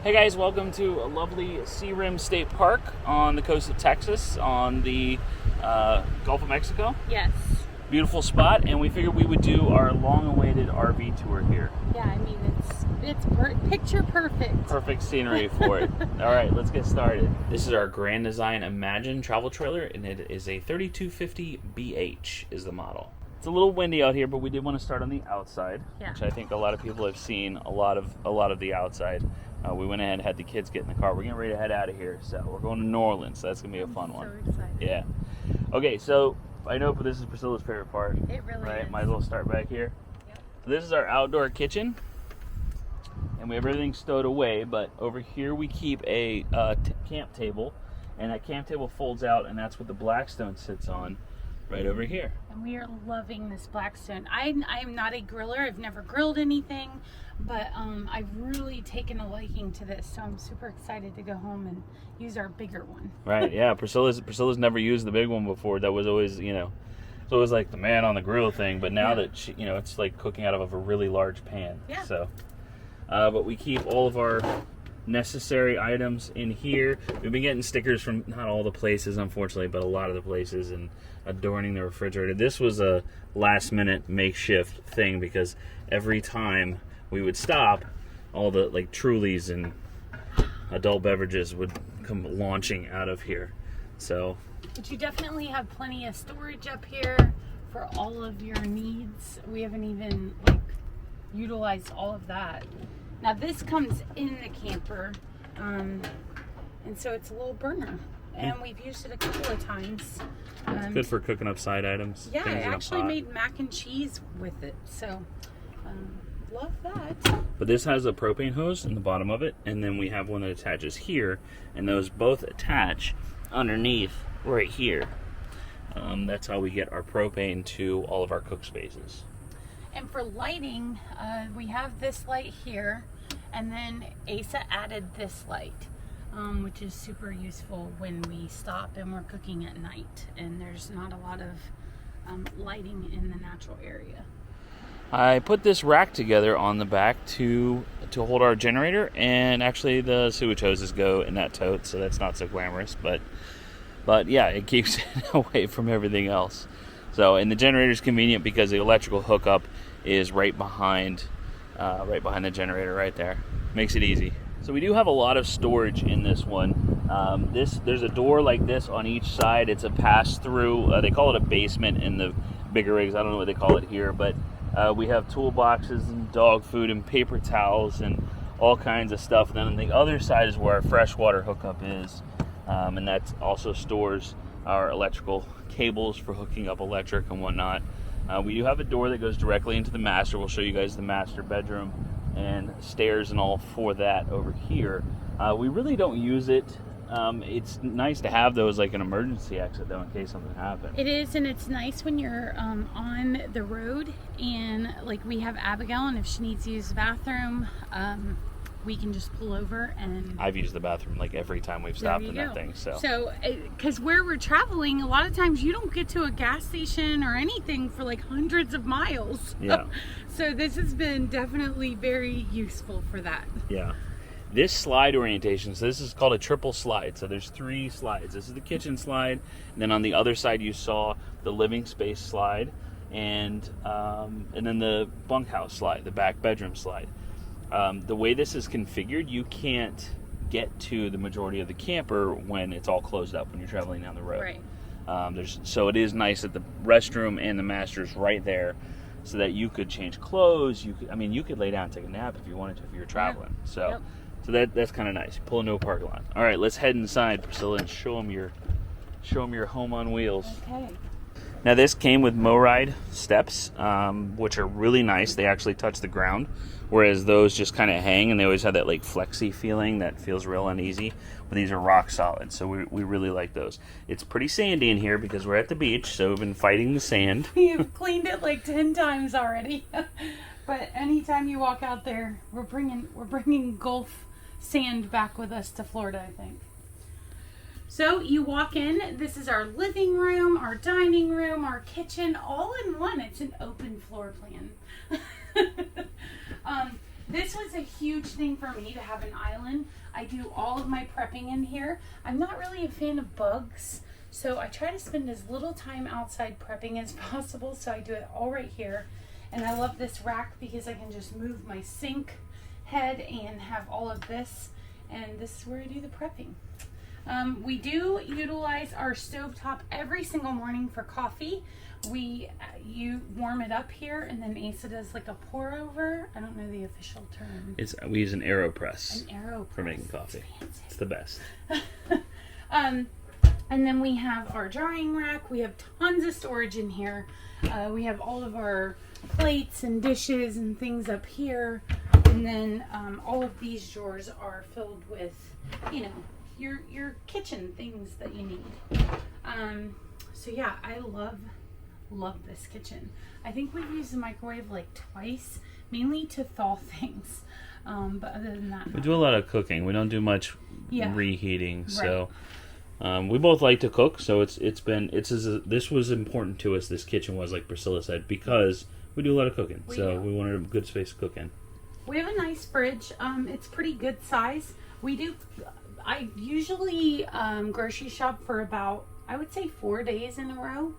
Hey guys, welcome to a lovely Sea Rim State Park on the coast of Texas on the Gulf of Mexico. Yes. Beautiful spot, and we figured we would do our long-awaited RV tour here. Yeah, I mean, it's picture perfect. Perfect scenery for it. All right, let's get started. This is our Grand Design Imagine travel trailer, and it is a 3250 BH is the model. It's a little windy out here, but we did want to start on the outside, which I think a lot of people have seen a lot of the outside. We went ahead and had the kids get in the car. We're getting ready to head out of here, so we're going to New Orleans. So that's gonna be a fun one. So excited. Yeah. Okay, so I know, but this is Priscilla's favorite part. It really right? is. Might as well start back here. Yep. So this is our outdoor kitchen, and we have everything stowed away. But over here we keep a camp table, and that camp table folds out, and that's what the Blackstone sits on, right over here. And we are loving this Blackstone. I am not a griller. I've never grilled anything, but I've really taken a liking to this. So I'm super excited to go home and use our bigger one. Right? Yeah. Priscilla's never used the big one before. That was always, it's always like the man on the grill thing. But now that she, it's like cooking out of a really large pan. Yeah. So, but we keep all of our necessary items in here. We've been getting stickers from not all the places, unfortunately, but a lot of the places, and adorning the refrigerator. This was a last minute makeshift thing because every time we would stop, all the like Trulies and adult beverages would come launching out of here. So, but you definitely have plenty of storage up here for all of your needs. We haven't even utilized all of that. Now this comes in the camper, and so it's a little burner, and we've used it a couple of times. It's good for cooking up side items. Yeah, I actually made mac and cheese with it, so love that. But this has a propane hose in the bottom of it, and then we have one that attaches here, and those both attach underneath right here. That's how we get our propane to all of our cook spaces. And for lighting, we have this light here, and then Asa added this light, which is super useful when we stop and we're cooking at night and there's not a lot of lighting in the natural area. I put this rack together on the back to hold our generator, and actually the sewage hoses go in that tote, so that's not so glamorous, but yeah, it keeps it away from everything else. So, and the generator is convenient because the electrical hookup is right behind the generator right there. Makes it easy. So we do have a lot of storage in this one. There's a door like this on each side. It's a pass-through. They call it a basement in the bigger rigs. I don't know what they call it here, but we have toolboxes and dog food and paper towels and all kinds of stuff. And then on the other side is where our freshwater hookup is, and that also stores our electrical cables for hooking up electric and whatnot. We do have a door that goes directly into the master. We'll show you guys the master bedroom and stairs and all for that over here. We really don't use it. It's nice to have those like an emergency exit though in case something happens. It is, and it's nice when you're on the road and like we have Abigail, and if she needs to use the bathroom, we can just pull over. And I've used the bathroom like every time we've stopped in that thing. So because where we're traveling, a lot of times you don't get to a gas station or anything for like hundreds of miles. Yeah. So this has been definitely very useful for that. Yeah. This slide orientation, so this is called a triple slide. So there's 3 slides. This is the kitchen slide, and then on the other side you saw the living space slide, and then the bunkhouse slide, the back bedroom slide. The way this is configured, you can't get to the majority of the camper when it's all closed up when you're traveling down the road. Right. So it is nice that the restroom and the master's right there, so that you could change clothes. You could lay down and take a nap if you wanted to if you were traveling. Yeah. So that's kind of nice. Pull into a parking lot. All right, let's head inside, Priscilla, and show them your home on wheels. Okay. Now this came with MoRide steps, which are really nice. They actually touch the ground, whereas those just kind of hang, and they always have that like flexy feeling that feels real uneasy. But these are rock solid, so we really like those. It's pretty sandy in here because we're at the beach, so we've been fighting the sand. We've cleaned it like 10 times already. But anytime you walk out there, we're bringing Gulf sand back with us to Florida, I think. So you walk in, this is our living room, our dining room, our kitchen, all in one. It's an open floor plan. This was a huge thing for me to have an island. I do all of my prepping in here. I'm not really a fan of bugs, so I try to spend as little time outside prepping as possible, so I do it all right here. And I love this rack because I can just move my sink head and have all of this, and this is where I do the prepping. We do utilize our stovetop every single morning for coffee. You warm it up here, and then Asa does like a pour over. I don't know the official term. We use an AeroPress. An AeroPress for making coffee. It's the best. And then we have our drying rack. We have tons of storage in here. We have all of our plates and dishes and things up here, and then all of these drawers are filled with, you know, your kitchen things that you need. So yeah, I love this kitchen. I think we've used the microwave like twice, mainly to thaw things. But other than that, we do a lot of cooking. We don't do much reheating. Right. So we both like to cook. So this was important to us. This kitchen was, like Priscilla said, because we do a lot of cooking. We wanted a good space to cook in. We have a nice fridge. It's pretty good size. I usually grocery shop for about, I would say, 4 days in a row.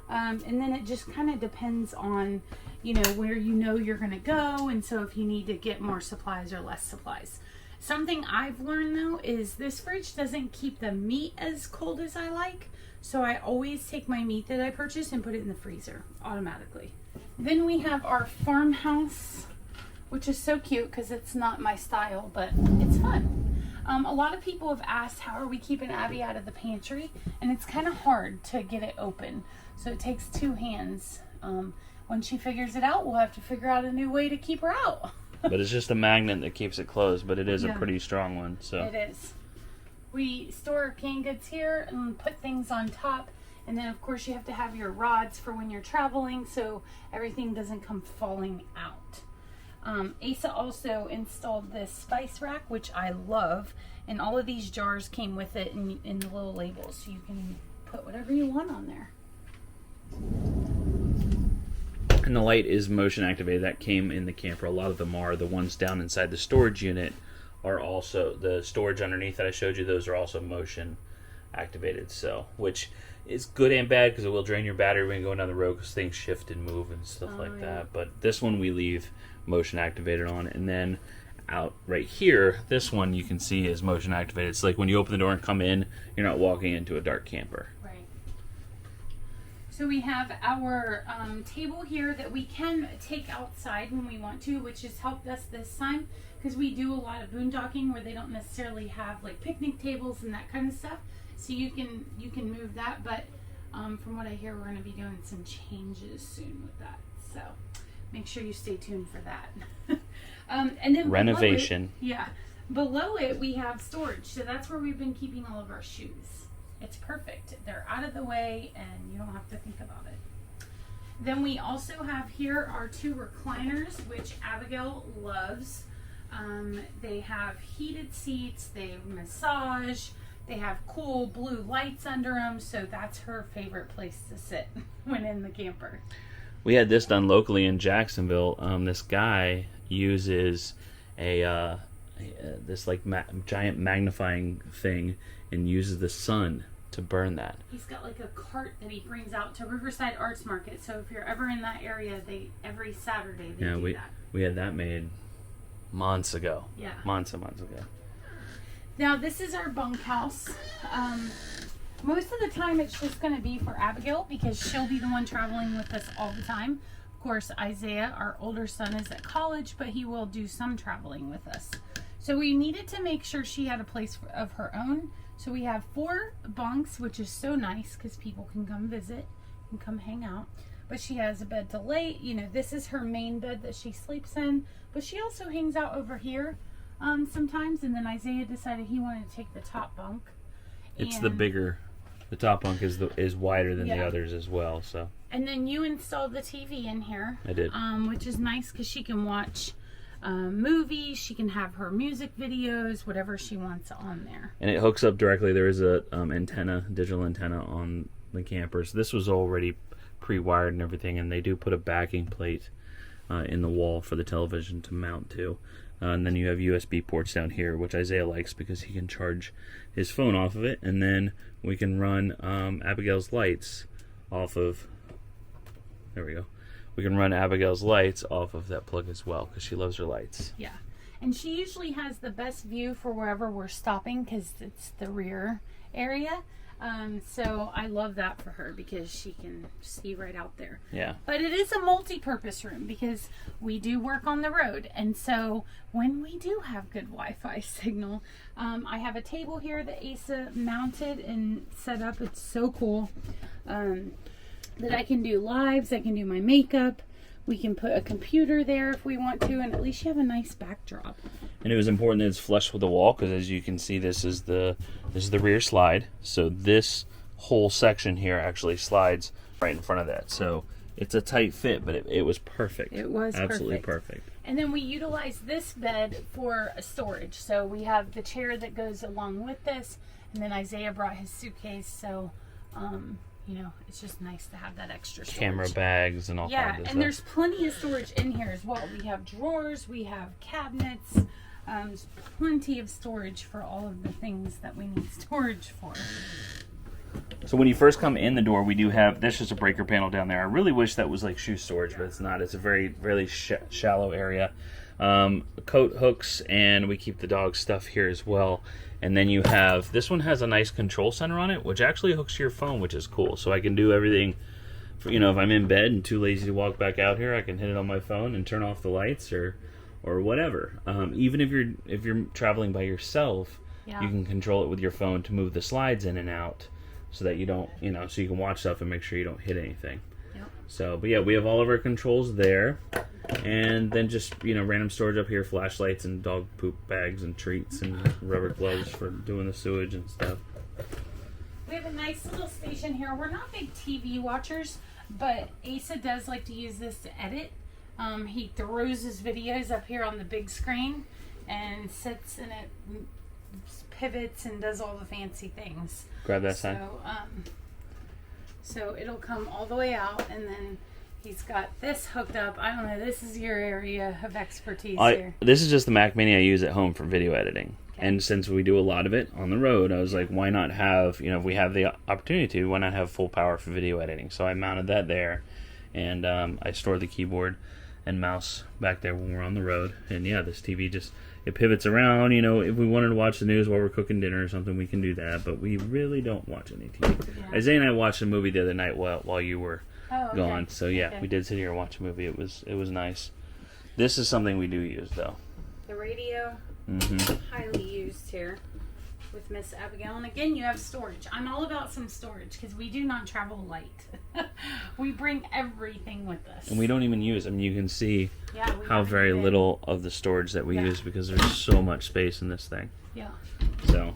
And then it just kind of depends on, you know, where you're going to go. And so if you need to get more supplies or less supplies. Something I've learned, though, is this fridge doesn't keep the meat as cold as I like. So I always take my meat that I purchase and put it in the freezer automatically. Then we have our farmhouse, which is so cute because it's not my style, but it's fun. A lot of people have asked, how are we keeping Abby out of the pantry? And it's kind of hard to get it open. So it takes two hands. When she figures it out, we'll have to figure out a new way to keep her out. But it's just a magnet that keeps it closed, but it is a pretty strong one. So it is. We store canned goods here and put things on top. And then, of course, you have to have your rods for when you're traveling so everything doesn't come falling out. Asa also installed this spice rack, which I love, and all of these jars came with it in the little labels, so you can put whatever you want on there. And the light is motion activated. That came in the camper. A lot of them are. The ones down inside the storage unit are also, the storage underneath that I showed you, those are also motion activated. So, which is good and bad because it will drain your battery when you go down the road because things shift and move and stuff like that. But this one we leave motion activated on, and then out right here, this one you can see is motion activated. It's like when you open the door and come in, you're not walking into a dark camper. Right. So we have our table here that we can take outside when we want to, which has helped us this time because we do a lot of boondocking where they don't necessarily have like picnic tables and that kind of stuff. So you can move that, but from what I hear, we're going to be doing some changes soon with that. So make sure you stay tuned for that. And then renovation. Below it we have storage. So that's where we've been keeping all of our shoes. It's perfect. They're out of the way and you don't have to think about it. Then we also have here our two recliners, which Abigail loves. They have heated seats, they massage, they have cool blue lights under them, so that's her favorite place to sit when in the camper. We had this done locally in Jacksonville. This guy uses this like giant magnifying thing and uses the sun to burn that. He's got like a cart that he brings out to Riverside Arts Market. So if you're ever in that area, every Saturday they do that. We had that made months ago. Yeah. Months and months ago. Now this is our bunkhouse. Most of the time it's just going to be for Abigail because she'll be the one traveling with us all the time. Of course, Isaiah, our older son, is at college, but he will do some traveling with us. So we needed to make sure she had a place of her own. So we have 4 bunks, which is so nice because people can come visit and come hang out. But she has a bed to lay. You know, this is her main bed that she sleeps in. But she also hangs out over here sometimes. And then Isaiah decided he wanted to take the top bunk. It's the bigger. The top bunk is wider than the others as well. So. And then you installed the TV in here. I did. Which is nice because she can watch movies. She can have her music videos, whatever she wants on there. And it hooks up directly. There is a digital antenna on the camper. So this was already pre-wired and everything. And they do put a backing plate in the wall for the television to mount to. And then you have USB ports down here, which Isaiah likes because he can charge his phone off of it. And then we can run Abigail's lights off of, there we go. We can run Abigail's lights off of that plug as well because she loves her lights. Yeah. And she usually has the best view for wherever we're stopping because it's the rear area. So I love that for her because she can see right out there. Yeah. But it is a multi-purpose room because we do work on the road. And so when we do have good Wi-Fi signal, I have a table here that Asa mounted and set up. It's so cool that I can do lives. I can do my makeup. We can put a computer there if we want to, and at least you have a nice backdrop. And it was important that it's flush with the wall because, as you can see, this is the rear slide. So this whole section here actually slides right in front of that. So it's a tight fit, but it was perfect. It was absolutely perfect. And then we utilize this bed for a storage. So we have the chair that goes along with this, and then Isaiah brought his suitcase. So you know, it's just nice to have that extra storage. Camera bags and all kinds of stuff. Yeah, and there's plenty of storage in here as well. We have drawers, we have cabinets, there's plenty of storage for all of the things that we need storage for. So when you first come in the door, we do have, this is a breaker panel down there. I really wish that was like shoe storage, but it's not. It's a very, really shallow area. Coat hooks, and we keep the dog stuff here as well. And then you have, this one has a nice control center on it, which actually hooks to your phone, which is cool. So I can do everything, for, you know, if I'm in bed and too lazy to walk back out here, I can hit it on my phone and turn off the lights or whatever. Even if you're traveling by yourself, you can control it with your phone to move the slides in and out so that you don't, you know, so you can watch stuff and make sure you don't hit anything. Yep. So, but yeah, we have all of our controls there. And then just, you know, random storage up here, flashlights and dog poop bags and treats and rubber gloves for doing the sewage and stuff. We have a nice little station here. We're not big TV watchers, but Asa does like to use this to edit. He throws his videos up here on the big screen and sits in it, pivots and does all the fancy things. Grab that sign. So it'll come all the way out, and then he's got this hooked up. I don't know, this is your area of expertise here. This is just the Mac Mini I use at home for video editing. Okay. And since we do a lot of it on the road, I was like, why not have, you know, if we have the opportunity to, why not have full power for video editing? So I mounted that there, and I store the keyboard and mouse back there when we're on the road. And yeah, this TV just, it pivots around. You know, if we wanted to watch the news while we're cooking dinner or something, we can do that. But we really don't watch any TV. Yeah. Isaiah and I watched a movie the other night while you were gone. So yeah, we did sit here and watch a movie. It was nice. This is something we do use though. The radio, highly used here with Miss Abigail. And again, you have storage. I'm all about some storage because we do not travel light. We bring everything with us. And we don't even use them. You can see how very little of the storage that we use because there's so much space in this thing. Yeah. So,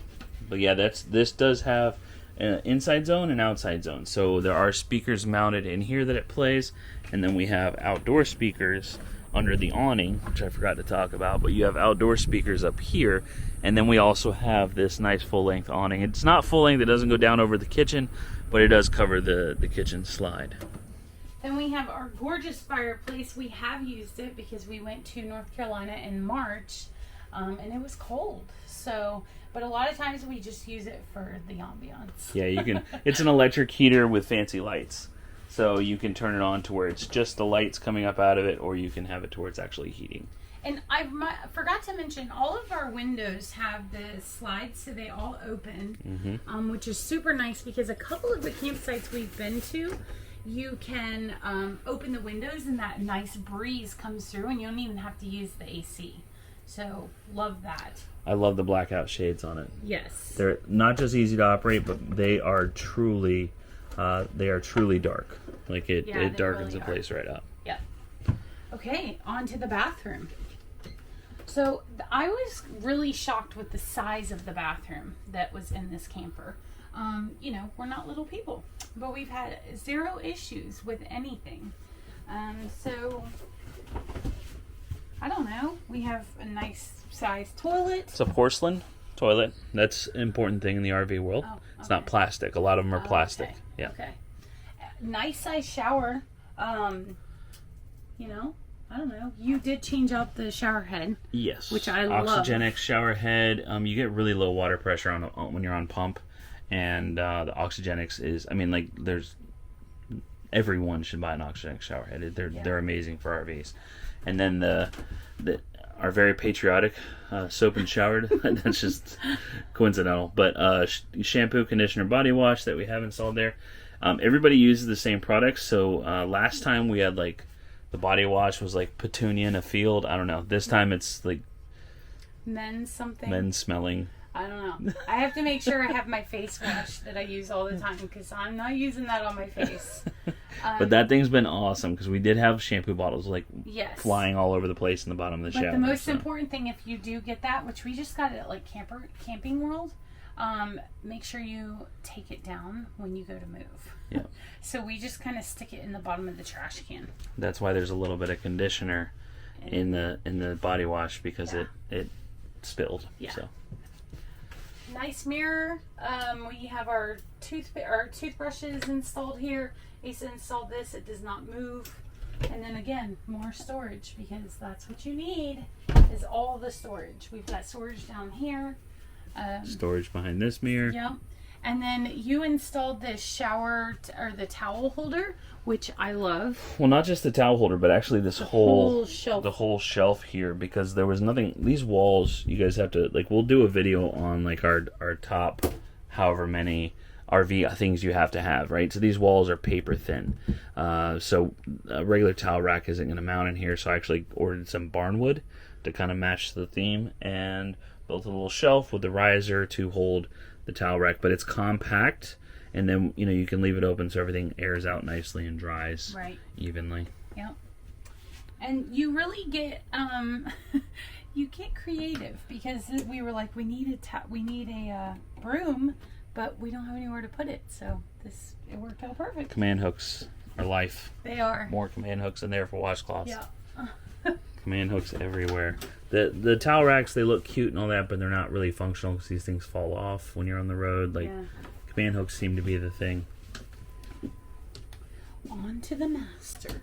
but yeah, this does have an inside zone and outside zone. So there are speakers mounted in here that it plays, and then we have outdoor speakers under the awning, which I forgot to talk about, but you have outdoor speakers up here, and then we also have this nice full-length awning. It's not full-length, it doesn't go down over the kitchen, but it does cover the kitchen slide. Then we have our gorgeous fireplace. We have used it because we went to North Carolina in March, and it was cold. So, but a lot of times we just use it for the ambiance. Yeah, you can. It's an electric heater with fancy lights. So you can turn it on to where it's just the lights coming up out of it, or you can have it to where it's actually heating. And I forgot to mention, all of our windows have the slides, so they all open, which is super nice because a couple of the campsites we've been to, you can open the windows and that nice breeze comes through, and you don't even have to use the AC. So love that. I love the blackout shades on it. Yes. They're not just easy to operate, but they are truly dark. Like it darkens the place right up. Yeah. Okay, on to the bathroom. So I was really shocked with the size of the bathroom that was in this camper. You know, we're not little people, but we've had zero issues with anything. So I don't know. We have a nice sized toilet. It's a porcelain toilet. That's an important thing in the RV world. Oh, okay. It's not plastic. A lot of them are plastic. Okay. Yeah. Okay. Nice size shower. You know, I don't know. You did change out the shower head. Yes. Which I love. Oxygenic shower head. You get really low water pressure on when you're on pump. And the Oxygenics is, I mean, like, everyone should buy an Oxygenic shower head. They're amazing for RVs. And then our very patriotic soap and showered, that's just coincidental, but shampoo, conditioner, body wash that we have installed there. Everybody uses the same products, so last time we had, like, the body wash was like petunia in a field. I don't know. This time it's like men's smelling. I don't know. I have to make sure I have my face wash that I use all the time because I'm not using that on my face. But that thing's been awesome because we did have shampoo bottles flying all over the place in the bottom of the shower. But the most important thing, if you do get that, which we just got it at like Camping World, make sure you take it down when you go to move. Yeah. So we just kind of stick it in the bottom of the trash can. That's why there's a little bit of conditioner in the body wash because it spilled. Yeah. So. Nice mirror. We have our toothbrushes installed here. Asa installed this. It does not move. And then again, more storage because that's what you need is all the storage. We've got storage down here. Storage behind this mirror. Yep. And then you installed this shower or the towel holder, which I love. Well, not just the towel holder, but actually this whole shelf. The whole shelf here, because there was nothing. These walls, you guys have to, like, we'll do a video on like our top, however many RV things you have to have, right? So these walls are paper thin. So a regular towel rack isn't going to mount in here. So I actually ordered some barnwood to kind of match the theme and built a little shelf with the riser to hold the towel rack, but it's compact, and then you can leave it open so everything airs out nicely and dries evenly. Yep. And you really get you get creative because we were like, we need a broom, but we don't have anywhere to put it, so it worked out perfect. Command hooks are life. They are. More command hooks in there for washcloths. Yeah. Command hooks everywhere. The towel racks, they look cute and all that, but they're not really functional because these things fall off when you're on the road. Command hooks seem to be the thing. On to the master.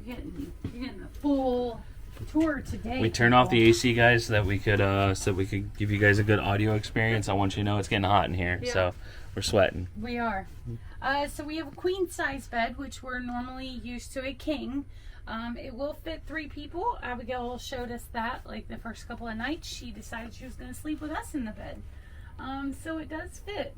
You're getting a full tour today. We turned off the AC, guys, so that we could give you guys a good audio experience. I want you to know it's getting hot in here, so we're sweating. We are. So we have a queen size bed, which we're normally used to a king. It will fit 3 people. Abigail showed us that like the first couple of nights. She decided she was going to sleep with us in the bed. So it does fit.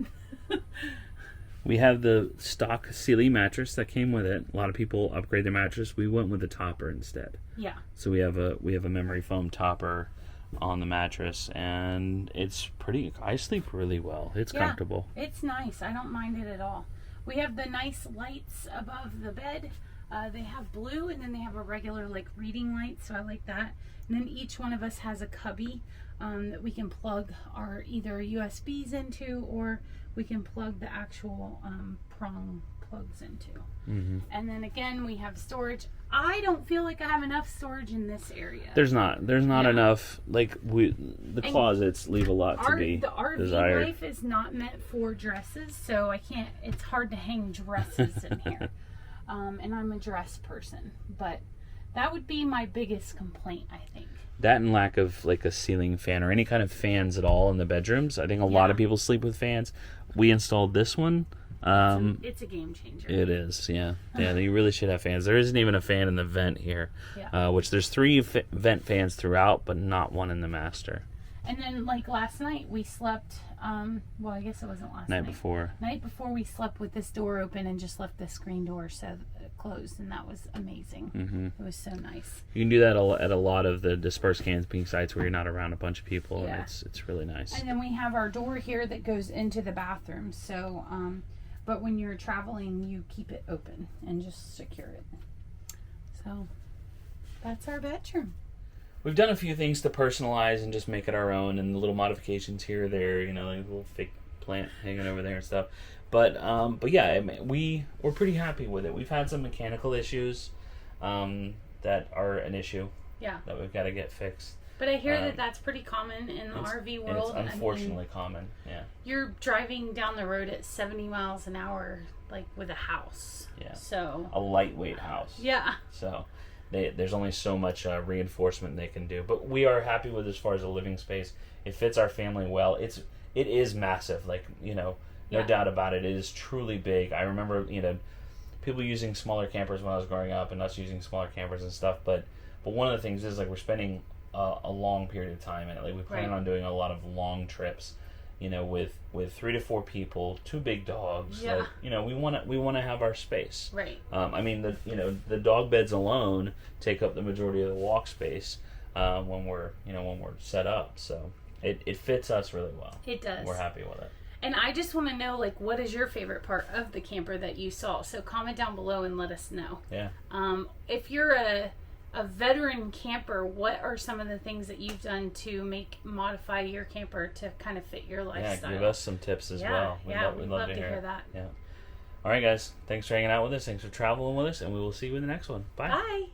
We have the stock Sealy mattress that came with it. A lot of people upgrade their mattress. We went with the topper instead. Yeah. So we have a memory foam topper on the mattress, and it's pretty. I sleep really well. It's comfortable. It's nice. I don't mind it at all. We have the nice lights above the bed. They have blue, and then they have a regular reading light, so I like that. And then each one of us has a cubby that we can plug our either USBs into, or we can plug the actual prong plugs into. Mm-hmm. And then again, we have storage. I don't feel like I have enough storage in this area. There's not enough. The closets leave a lot to be desired. The RV life is not meant for dresses, so I can't. It's hard to hang dresses in here. And I'm a dress person, but that would be my biggest complaint, I think. That and lack of a ceiling fan or any kind of fans at all in the bedrooms. I think a lot of people sleep with fans. We installed this one. It's a game changer. It is, yeah. Yeah, you really should have fans. There isn't even a fan in the vent here, which there's 3 vent fans throughout, but not one in the master. And then, last night, we slept, well, I guess it wasn't last night. Night before, we slept with this door open and just left the screen door closed, and that was amazing. Mm-hmm. It was so nice. You can do that at a lot of the dispersed camping sites where you're not around a bunch of people, and it's really nice. And then we have our door here that goes into the bathroom, so, but when you're traveling, you keep it open and just secure it. So, that's our bedroom. We've done a few things to personalize and just make it our own, and the little modifications here or there, like a little fake plant hanging over there and stuff. But yeah, I mean, we're pretty happy with it. We've had some mechanical issues that are an issue. Yeah. That we've got to get fixed. But I hear that's pretty common in the RV world. It's unfortunately common, yeah. You're driving down the road at 70 miles an hour, with a house. Yeah. So. A lightweight house. Yeah. So. there's only so much reinforcement they can do. But we are happy with as far as a living space. It fits our family well. It is massive. Like, no doubt about it. It is truly big. I remember, people using smaller campers when I was growing up, and us using smaller campers and stuff. But one of the things is, like, we're spending a long period of time in it. Like, we plan on doing a lot of long trips, with 3 to 4 people, 2 big dogs. Yeah. Like, we want to have our space. Right. I mean, the dog beds alone take up the majority of the walk space when we're set up. So it fits us really well. It does. We're happy with it. And I just want to know, like, what is your favorite part of the camper that you saw? So comment down below and let us know. Yeah. If you're a veteran camper, what are some of the things that you've done to modify your camper to kind of fit your lifestyle? Yeah, give us some tips as well. We'd love to hear that. Yeah. All right, guys. Thanks for hanging out with us. Thanks for traveling with us, and we will see you in the next one. Bye. Bye.